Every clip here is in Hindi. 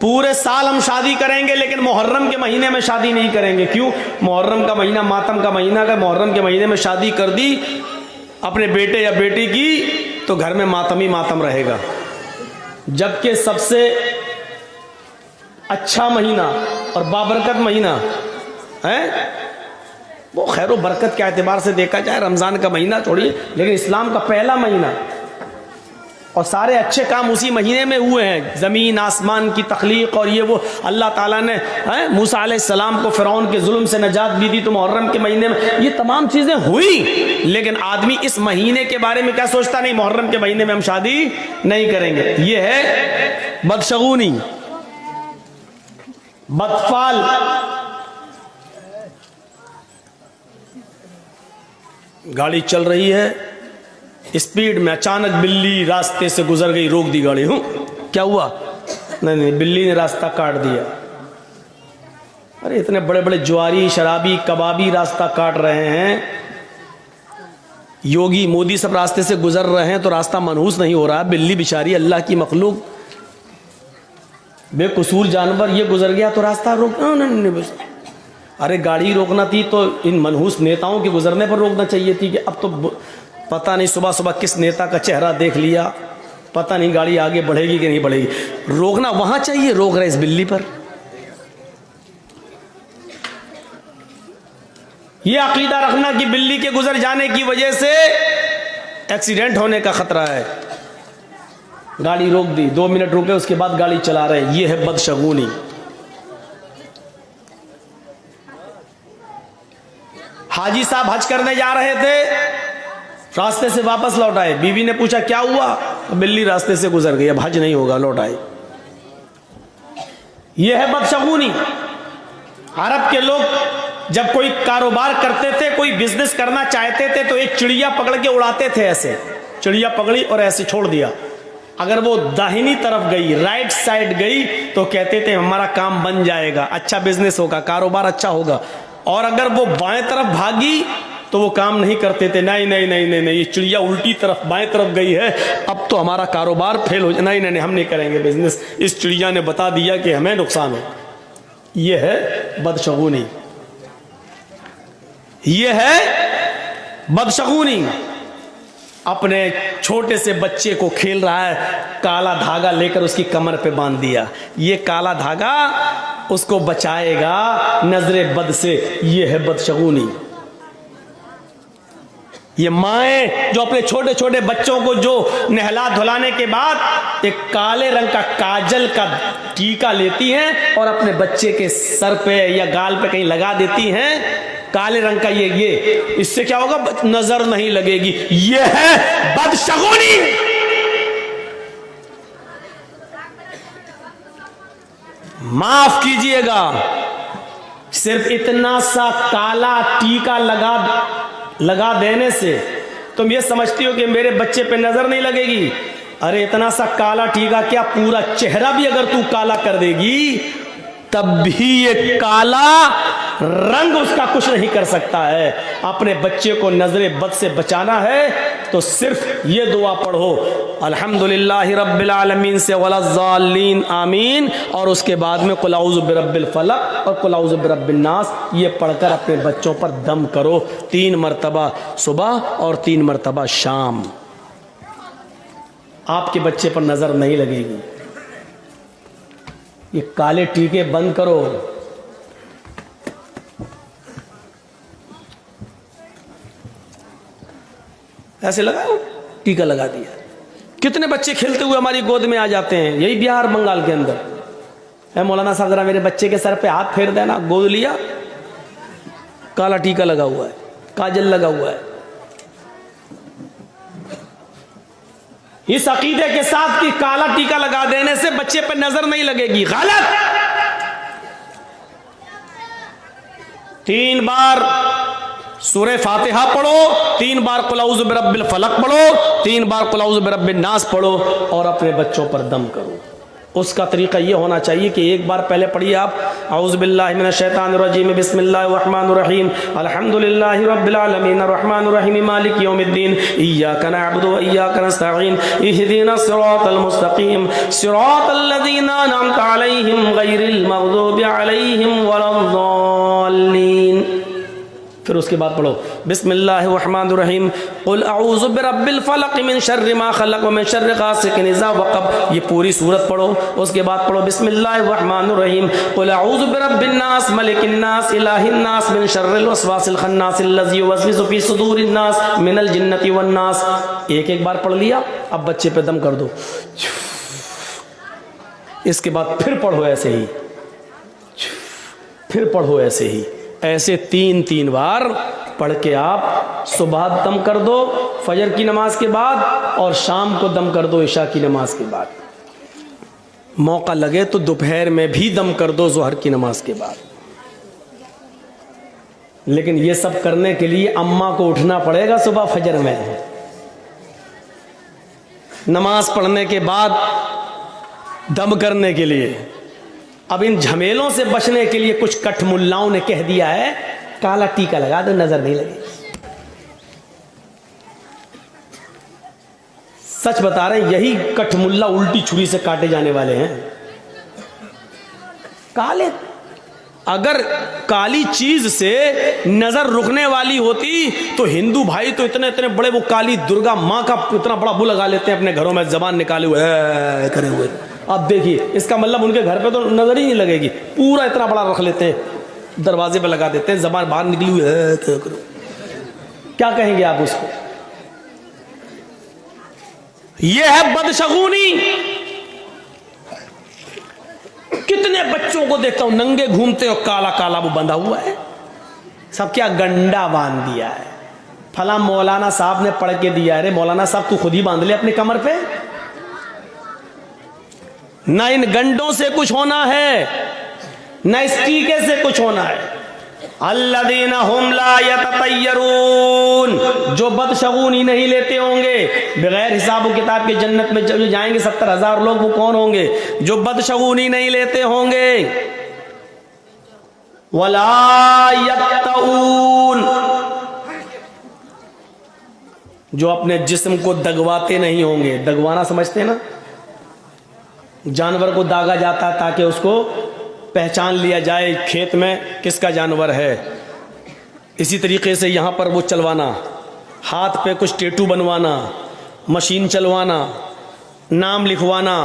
पूरे साल हम शादी करेंगे लेकिन मुहर्रम के महीने में शादी नहीं करेंगे। क्यों? मुहर्रम का महीना मातम का महीना का, मुहर्रम के महीने में शादी कर दी अपने बेटे या बेटी की तो घर में मातम ही मातम रहेगा। जबकि सबसे अच्छा महीना और बाबरकत महीना है वो खैर बरकत के एतबार से देखा जाए रमज़ान का महीना छोड़िए, लेकिन इस्लाम का पहला महीना और सारे अच्छे काम उसी महीने में हुए हैं। ज़मीन आसमान की तख्लीक और ये वो अल्लाह ताला ने मूसा अलैहिस्सलाम को फ़िरौन के जुल्म से नजात दी थी तो मुहर्रम के महीने में ये तमाम चीज़ें हुई। लेकिन आदमी इस महीने के बारे में क्या सोचता? नहीं, मुहर्रम के महीने में हम शादी नहीं करेंगे। ये है बदशगुनी, बदफाल। गाड़ी चल रही है स्पीड में, अचानक बिल्ली रास्ते से गुजर गई, रोक दी गाड़ी। क्या हुआ? नहीं नहीं, बिल्ली ने रास्ता काट दिया। अरे इतने बड़े बड़े जुआरी, शराबी, कबाबी रास्ता काट रहे हैं, योगी मोदी सब रास्ते से गुजर रहे हैं तो रास्ता मनहूस नहीं हो रहा। बिल्ली बेचारी अल्लाह की मखलूक, बेकसूर जानवर, ये गुजर गया तो रास्ता रोक। नहीं, अरे गाड़ी रोकना थी तो इन मनहूस नेताओं के गुजरने पर रोकना चाहिए थी कि अब तो पता नहीं सुबह सुबह किस नेता का चेहरा देख लिया, पता नहीं गाड़ी आगे बढ़ेगी कि नहीं बढ़ेगी। रोकना वहां चाहिए, रोक रहे इस बिल्ली पर। यह अकीदा रखना कि बिल्ली के गुजर जाने की वजह से एक्सीडेंट होने का खतरा है। गाड़ी रोक दी, 2 मिनट रुके, उसके बाद गाड़ी चला रहे। यह है बदशगुनी। हाजी साहब हज करने जा रहे थे, रास्ते से वापस लौट आए। बीवी ने पूछा क्या हुआ? बिल्ली रास्ते से गुजर गई, अब हज नहीं होगा, लौट आए। यह है बदशगुनी। अरब के लोग जब कोई कारोबार करते थे, कोई बिजनेस करना चाहते थे तो एक चिड़िया पकड़ के उड़ाते थे। ऐसे चिड़िया पकड़ी और ऐसे छोड़ दिया, अगर वो दाहिनी तरफ गई, राइट साइड गई तो कहते थे हमारा काम बन जाएगा, अच्छा बिजनेस होगा, कारोबार अच्छा होगा। और अगर वो बाएं तरफ भागी तो वो काम नहीं करते थे। नहीं नहीं नहीं नहीं नहीं, ये चिड़िया उल्टी तरफ बाएं तरफ गई है, अब तो हमारा कारोबार फेल हो जाए, नहीं नहीं नहीं, हम नहीं करेंगे बिजनेस, इस चिड़िया ने बता दिया कि हमें नुकसान हो। ये है बदशगुनी, ये है बदशगुनी। अपने छोटे से बच्चे को खेल रहा है, काला धागा लेकर उसकी कमर पे बांध दिया। ये काला धागा उसको बचाएगा नजरे बद से। ये है बदशगुनी। ये माएँ जो अपने छोटे छोटे बच्चों को जो नहला धुलाने के बाद एक काले रंग का काजल का टीका लेती हैं और अपने बच्चे के सर पे या गाल पे कहीं लगा देती हैं, काले रंग का ये इससे क्या होगा? नजर नहीं लगेगी। ये है बदशगुनी। माफ कीजिएगा, सिर्फ इतना सा काला टीका लगा देने से तुम ये समझती हो कि मेरे बच्चे पे नजर नहीं लगेगी। अरे इतना सा काला टीका क्या, पूरा चेहरा भी अगर तू काला कर देगी तब भी ये काला रंग उसका कुछ नहीं कर सकता है। अपने बच्चे को नजरे बद से बचाना है तो सिर्फ ये दुआ पढ़ो, अल्हम्दुलिल्लाहि रब्बिल आलमीन से वलज़्ज़ालीन आमीन, और उसके बाद में कुल औज़ु बिरब्बिल फलक और कुल औज़ु बिरब्बिन नास, ये पढ़कर अपने बच्चों पर दम करो 3 मरतबा सुबह और 3 मरतबा शाम। आपके बच्चे पर नजर नहीं लगेगी। ये काले टीके बंद करो। ऐसे लगाओ, टीका लगा दिया। कितने बच्चे खेलते हुए हमारी गोद में आ जाते हैं, यही बिहार बंगाल के अंदर है। मौलाना साहब जरा मेरे बच्चे के सर पे हाथ फेर देना, गोद लिया, काला टीका लगा हुआ है, काजल लगा हुआ है। इस अकीदे के साथ कि काला टीका लगा देने से बच्चे पर नजर नहीं लगेगी, गलत। 3 बार सूरह फातिहा पढ़ो, 3 बार कुल औज़ु बिरब्बिल फलक पढ़ो, 3 बार कुल औज़ु बिरब्बिन नास पढ़ो और अपने बच्चों पर दम करो। उसका तरीका ये होना चाहिए कि एक बार पहले पढ़िए आप औज़ु बिल्लाहि मिनश शैतानिर रजीम बिस्मिल्लाहिर रहमानिर रहीम अल्हम्दुलिल्लाहि रब्बिल आलमीन अर्रहमानिर रहीम मालिकि यौमिद्दीन इय्याका नअबुदु व इय्याका नस्तईन इहदिनस सिरातल मुस्तकीम सिरातल लज़ीना अनअमता अलैहिम गैरिल मग़दूबि अलैहिम वलद्दाल्लीन। फिर उसके बाद पढ़ो बिस्मिल्लाहिर्रहमानिर्रहीम कुल अऊज़ु बिरब्बिल फलक़ मिन शर्रि मा खलक़ व मिन शर्रि गासिकिन इज़ा वक़ब। ये पूरी सूरत पढ़ो। उसके बाद पढ़ो बिस्मिल्लाहिर्रहमानिर्रहीम कुल अऊज़ु बिरब्बिन नास मलिकिन नास इलाहिन नास मिन शर्रिल वसवासिल खन्नासिल लज़ी युवस्विसु फ़ी सुदूरिन नास मिनल जिन्नति वन नास। एक बार पढ़ लिया, अब बच्चे पे दम कर दो। इसके बाद फिर पढ़ो ऐसे ही, फिर पढ़ो ऐसे ही, ऐसे 3-3 बार पढ़ के आप सुबह दम कर दो फजर की नमाज के बाद, और शाम को दम कर दो इशा की नमाज के बाद। मौका लगे तो दोपहर में भी दम कर दो ज़ोहर की नमाज के बाद। लेकिन ये सब करने के लिए अम्मा को उठना पड़ेगा सुबह फजर में, नमाज पढ़ने के बाद दम करने के लिए। अब इन झमेलों से बचने के लिए कुछ कठ मुल्लाओं ने कह दिया है काला टीका लगा दो, नजर नहीं लगे। सच बता रहे हैं, यही कठ मुल्ला उल्टी छुरी से काटे जाने वाले हैं। काले, अगर काली चीज से नजर रुकने वाली होती तो हिंदू भाई तो इतने इतने बड़े वो काली दुर्गा माँ का इतना बड़ा वो लगा लेते हैं अपने घरों में, जबान निकाले हुए करे हुए। अब देखिए, इसका मतलब उनके घर पे तो नजर ही नहीं लगेगी, पूरा इतना बड़ा रख लेते हैं, दरवाजे पे लगा देते हैं, जबान बाहर निकली हुई है। क्या कहेंगे आप उसको? यह है बदशगुनी। कितने बच्चों को देखता हूं नंगे घूमते हो, काला काला वो बंधा हुआ है, सब क्या गंडा बांध दिया है। फला मौलाना साहब ने पढ़ के दिया। अरे मौलाना साहब तू खुद ही बांध ले अपनी कमर पे। ना इन गंडों से कुछ होना है, ना इस टीके से कुछ होना है। अल्लज़ीना हुम ला यततय्यरून, जो बदशगुनी नहीं लेते होंगे, बगैर हिसाब किताब के जन्नत में जो जाएंगे 70,000 लोग, वो कौन होंगे? जो बदशगुनी नहीं लेते होंगे। वला यक्तऊन, जो अपने जिस्म को दगवाते नहीं होंगे। दगवाना समझते हैं ना, जानवर को दागा जाता है ताकि उसको पहचान लिया जाए खेत में किसका जानवर है। इसी तरीके से यहाँ पर वो चलवाना, हाथ पे कुछ टैटू बनवाना, मशीन चलवाना, नाम लिखवाना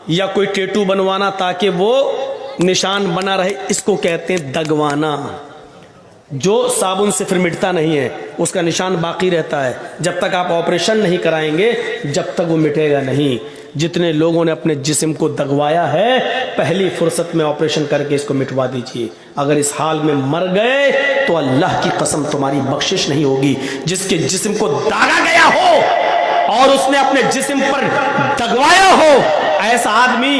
या कोई टैटू बनवाना ताकि वो निशान बना रहे, इसको कहते हैं दगवाना। जो साबुन से फिर मिटता नहीं है, उसका निशान बाकी रहता है। जब तक आप ऑपरेशन नहीं कराएंगे जब तक वो मिटेगा नहीं। जितने लोगों ने अपने जिस्म को दगवाया है, पहली फुर्सत में ऑपरेशन करके इसको मिटवा दीजिए। अगर इस हाल में मर गए तो अल्लाह की कसम तुम्हारी बख्शिश नहीं होगी। जिसके जिस्म को दागा गया हो और उसने अपने जिस्म पर दगवाया हो, ऐसा आदमी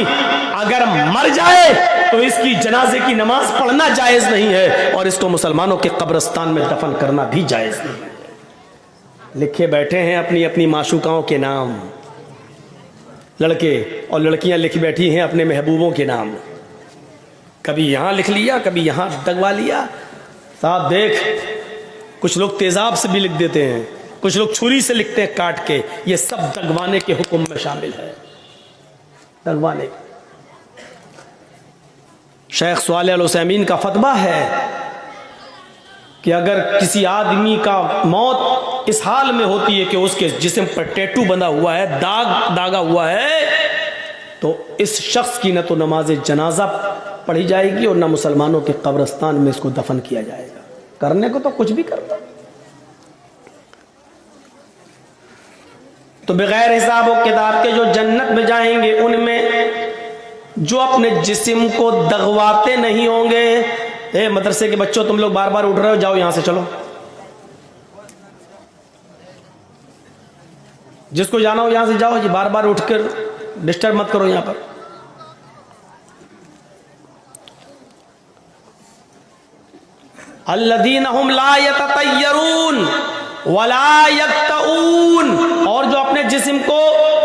अगर मर जाए तो इसकी जनाजे की नमाज पढ़ना जायज नहीं है और इसको मुसलमानों के कब्रिस्तान में दफन करना भी जायज नहीं है। लिखे बैठे हैं अपनी अपनी माशूकाओं के नाम, लड़के और लड़कियां लिख बैठी हैं अपने महबूबों के नाम। कभी यहां लिख लिया, कभी यहां दगवा लिया। साहब देख, कुछ लोग तेजाब से भी लिख देते हैं, कुछ लोग छुरी से लिखते हैं काट के। ये सब दगवाने के हुक्म में शामिल है। दगवाने, शेख सालेह अल उसैमीन का फतवा है कि अगर किसी आदमी का मौत इस हाल में होती है कि उसके जिस्म पर टैटू बंधा हुआ है, दाग दागा हुआ है, तो इस शख्स की न तो नमाज जनाजा पढ़ी जाएगी और न मुसलमानों के कब्रिस्तान में इसको दफन किया जाएगा। करने को तो कुछ भी करता। तो बगैर हिसाब और किताब के जो जन्नत में जाएंगे, उनमें जो अपने जिस्म को दगवाते नहीं होंगे। ए मदरसे के बच्चों, तुम लोग बार बार उठ रहे हो, जाओ यहां से चलो। जिसको जाना हो यहां से जाओ जी, बार बार उठकर डिस्टर्ब मत करो यहां पर। अल्लज़ीना हुम ला यततय्यरून वला यक्तऊन, और जो अपने जिस्म को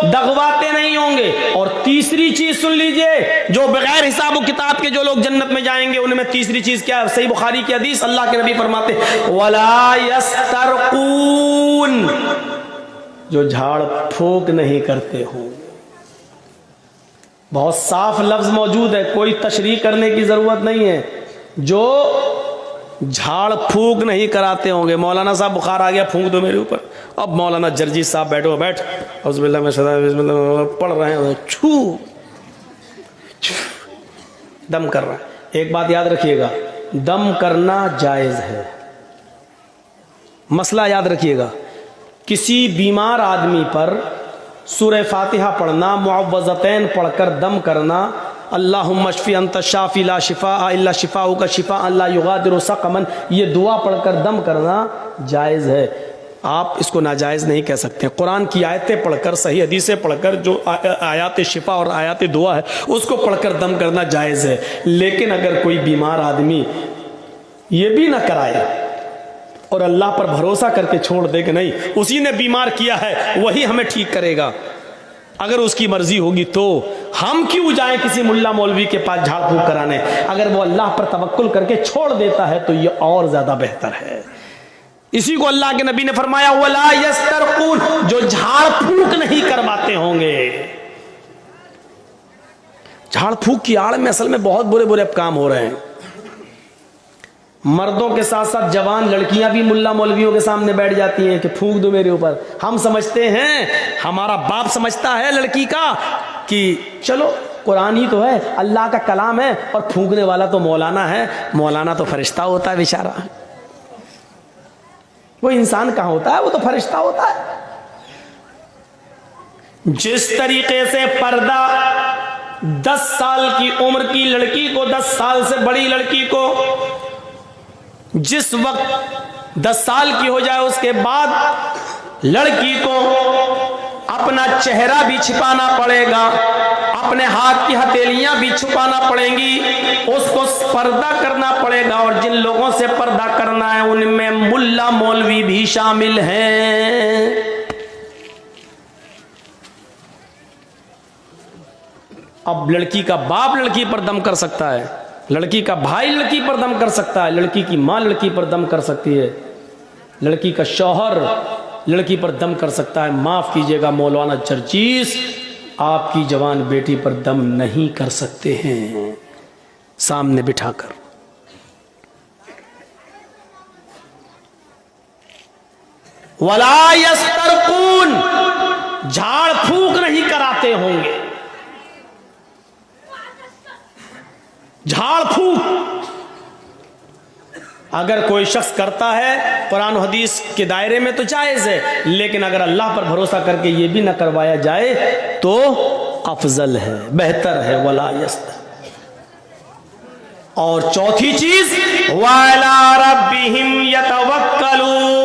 दगवाते नहीं होंगे और तीसरी चीज सुन लीजिए, जो बगैर हिसाब किताब के जो लोग जन्नत में जाएंगे उनमें तीसरी चीज क्या है? सही बुखारी की हदीस, अल्लाह के नबी फरमाते वला यस्तरकून, जो झाड़ फूक नहीं करते हो। बहुत साफ लफ्ज मौजूद है, कोई तशरीह करने की जरूरत नहीं है। जो झाड़ फूक नहीं कराते होंगे। मौलाना साहब बुखार आ गया, फूंक दो मेरे ऊपर। अब मौलाना जर्जी साहब बैठो, बैठ औज़ुबिल्लाह में पढ़ रहे हैं, छू दम कर रहा है। एक बात याद रखिएगा, दम करना जायज है। मसला याद रखिएगा, किसी बीमार आदमी पर सूरह फातिहा पढ़ना, मुअव्वज़तैन पढ़कर दम करना, अल्लाहुम्मा शफ़ी अंत शाफ़ी ला शिफ़ा इल्ला शिफ़ाउ का शिफ़ा अल्ला युगादिरु सक़मन, ये दुआ पढ़कर दम करना जायज़ है। आप इसको नाजायज़ नहीं कह सकते। कुरान की आयतें पढ़कर, सही हदीसें पढ़कर, जो आयात शिफ़ा और आयात दुआ है उसको पढ़कर दम करना जायज़ है। लेकिन अगर कोई बीमार आदमी ये भी ना कराए और अल्लाह पर भरोसा करके छोड़ दे कि नहीं उसी ने बीमार किया है वही हमें ठीक करेगा, अगर उसकी मर्जी होगी तो हम क्यों जाएं किसी मुल्ला मौलवी के पास झाड़ फूक कराने। अगर वो अल्लाह पर तवक्कुल करके छोड़ देता है तो ये और ज्यादा बेहतर है। इसी को अल्लाह के नबी ने फरमाया वला यस्तरकून, जो झाड़ फूक नहीं करवाते होंगे। झाड़ फूक की आड़ में असल में बहुत बुरे बुरे काम हो रहे हैं। मर्दों के साथ साथ जवान लड़कियां भी मुल्ला मौलवियों के सामने बैठ जाती हैं कि फूंक दो मेरे ऊपर। हम समझते हैं, हमारा बाप समझता है लड़की का कि चलो कुरान ही तो है, अल्लाह का कलाम है और फूंकने वाला तो मौलाना है। मौलाना तो फरिश्ता होता है बेचारा, वो इंसान कहां होता है, वो तो फरिश्ता होता है। जिस तरीके से पर्दा 10 साल की उम्र की लड़की को, 10 साल से बड़ी लड़की को जिस वक्त 10 साल की हो जाए उसके बाद लड़की को अपना चेहरा भी छिपाना पड़ेगा, अपने हाथ की हथेलियां भी छुपाना पड़ेंगी, उसको पर्दा करना पड़ेगा। और जिन लोगों से पर्दा करना है उनमें मुल्ला मौलवी भी शामिल हैं। अब लड़की का बाप लड़की पर दम कर सकता है, लड़की का भाई लड़की पर दम कर सकता है, लड़की की माँ लड़की पर दम कर सकती है, लड़की का शौहर लड़की पर दम कर सकता है। माफ कीजिएगा मौलाना जर्जीस, आपकी जवान बेटी पर दम नहीं कर सकते हैं सामने बिठाकर। वला यस्तरकून, झाड़ फूक नहीं कराते होंगे। झाड़ फूक अगर कोई शख्स करता है कुरान हदीस के दायरे में तो जायज है, लेकिन अगर अल्लाह पर भरोसा करके ये भी ना करवाया जाए तो अफजल है, बेहतर है। वला यस्त। और चौथी चीज वअला रब्बिहिम यतवक्कलून,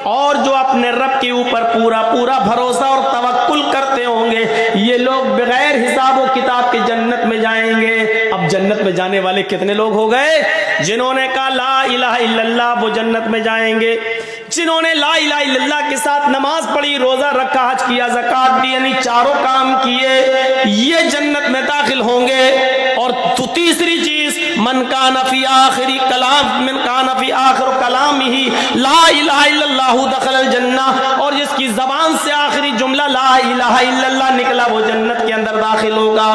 और जो अपने रब के ऊपर पूरा पूरा भरोसा और तवक्कुल करते होंगे ये लोग बगैर हिसाब और किताब के जन्नत में जाएंगे। अब जन्नत में जाने वाले कितने लोग हो गए? जिन्होंने कहा ला इलाहा इल्लल्लाह वो जन्नत में जाएंगे, जिन्होंने ला इलाहा इल्लल्लाह के साथ नमाज पढ़ी, रोजा रखा, हज किया, ज़कात दी, यानी चारों काम किए, ये जन्नत में दाखिल होंगे। और तीसरी चीज मन काना फी आखिरी कलाम, मन काना फी आखिर कलाम ही ला इलाहा इल्लल्लाह दखलल जन्ना, और जिसकी जबान से आखिरी जुमला ला इलाहा इल्लल्लाह निकला वो जन्नत के अंदर दाखिल होगा।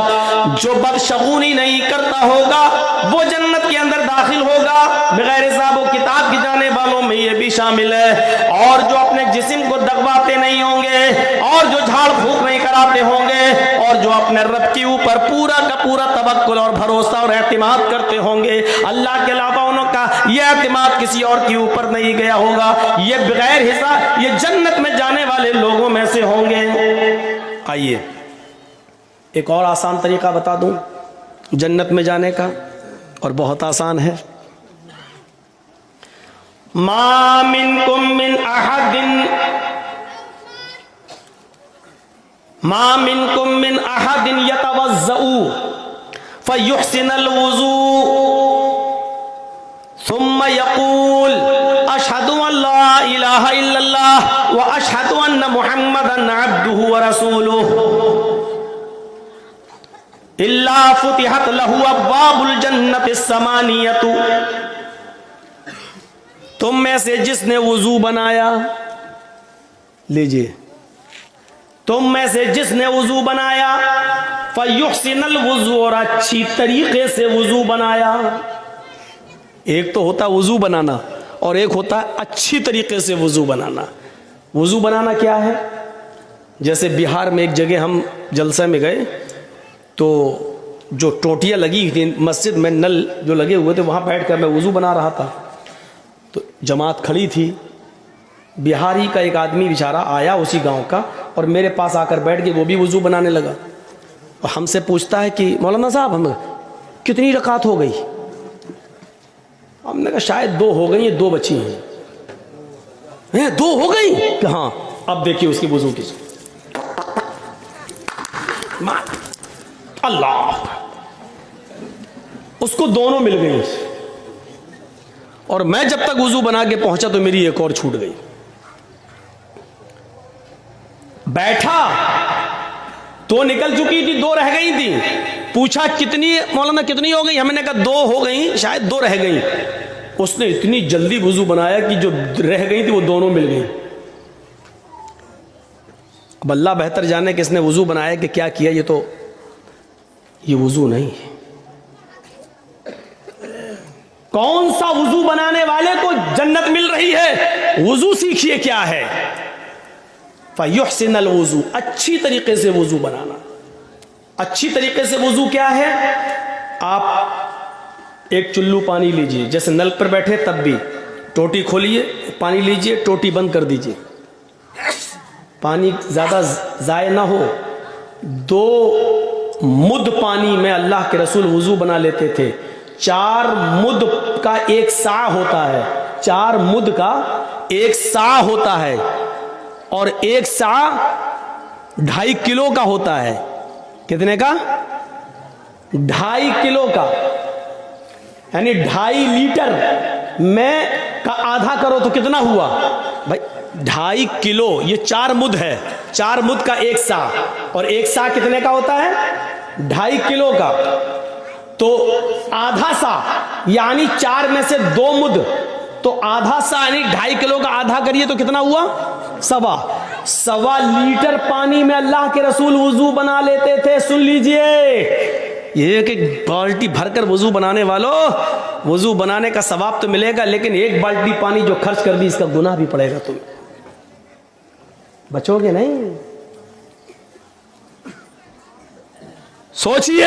जो बदशगुनी नहीं करता होगा वो जन्नत के अंदर दाखिल होगा। बगैर हिसाब व किताब की जाने वालों में ये भी शामिल है। और जो अपने जिस्म को दगवाते नहीं होंगे, और जो झाड़ फूक नहीं कराते होंगे, और जो अपने रब के ऊपर पूरा का पूरा तवक्कुल और भरोसा और एतमाद करते होंगे, अल्लाह के अलावा उनका यह एतमाद किसी और के ऊपर नहीं गया होगा, ये बगैर हिसाब ये जन्नत में जाने वाले लोगों में से होंगे। आइए एक और आसान तरीका बता दूं जन्नत में जाने का, और बहुत आसान है। मा मिनकुम मिन अहदिन, मा मिनकुम मिन अहदिन यतवज़्ज़उ फयुहसिनुल वुज़ू सुम्मा यक़ूल अशहदु अल्ला इलाहा इल्लल्लाह व अशहदु अन्ना मुहम्मदन अब्दुहु व रसूलुहु इल्ला फुतिहत लहु अब्वाबुल जन्नति समानियतु। तुम में से जिसने वुजू बनाया, लीजिए, तुम में से जिसने वुजू बनाया, फयुहसिनल वुजू, और अच्छी तरीके से वुजू बनाया। एक तो होता वुजू बनाना और एक होता है अच्छी तरीके से वुजू बनाना। वुजू बनाना क्या है? जैसे बिहार में एक जगह हम जलसे में गए तो जो टोटियाँ लगी थी मस्जिद में, नल जो लगे हुए थे, वहाँ बैठ कर मैं वुजू बना रहा था। तो जमात खड़ी थी, बिहारी का एक आदमी बेचारा आया उसी गांव का और मेरे पास आकर बैठ के वो भी वुजू बनाने लगा और हमसे पूछता है कि मौलाना साहब हम कितनी रकात हो गई? हमने कहा शायद 2 हो गई, 2 बची हैं। 2 हो गई कि हाँ, अब देखिए उसकी वुजू की। अल्लाह, उसको दोनों मिल गई और मैं जब तक वुजू बना के पहुंचा तो मेरी एक और छूट गई। बैठा तो निकल चुकी थी, 2 रह गई थी। पूछा कितनी मौलाना, कितनी हो गई? हमने कहा 2 हो गई, शायद 2 रह गई। उसने इतनी जल्दी वुजू बनाया कि जो रह गई थी वो दोनों मिल गई। अब अल्लाह बेहतर जाने किसने वुजू बनाया कि क्या किया। ये वुजू नहीं है। कौन सा वुजू बनाने वाले को जन्नत मिल रही है? वुजू सीखिए क्या है। फयुहसिनल वुजू, अच्छी तरीके से वुजू बनाना। अच्छी तरीके से वुजू क्या है? आप एक चुल्लू पानी लीजिए, जैसे नल पर बैठे तब भी टोटी खोलिए, पानी लीजिए, टोटी बंद कर दीजिए, पानी ज्यादा जाया ना हो। 2 मुद पानी में अल्लाह के रसूल वुजू बना लेते थे। 4 मुद का 1 सा होता है, 4 मुद का 1 सा होता है और 1 सा 2.5 किलो का होता है। कितने का? 2.5 किलो का, यानी 2.5 लीटर में का आधा करो तो कितना हुआ भाई? 2.5 किलो। ये 4 मुद है, 4 मुद का 1 सा, और 1 सा कितने का होता है? 2.5 किलो का। तो आधा सा यानी 4 में से 2 मुद, तो आधा सा यानी 2.5 किलो का आधा करिए तो कितना हुआ? 1.25 लीटर पानी में अल्लाह के रसूल वुजू बना लेते थे। सुन लीजिए, ये कि बाल्टी भरकर वुजू बनाने वालों, वुजू बनाने का सवाब तो मिलेगा, लेकिन 1 बाल्टी पानी जो खर्च कर दी इसका गुनाह भी पड़ेगा। तुम्हें बचोगे नहीं। सोचिए,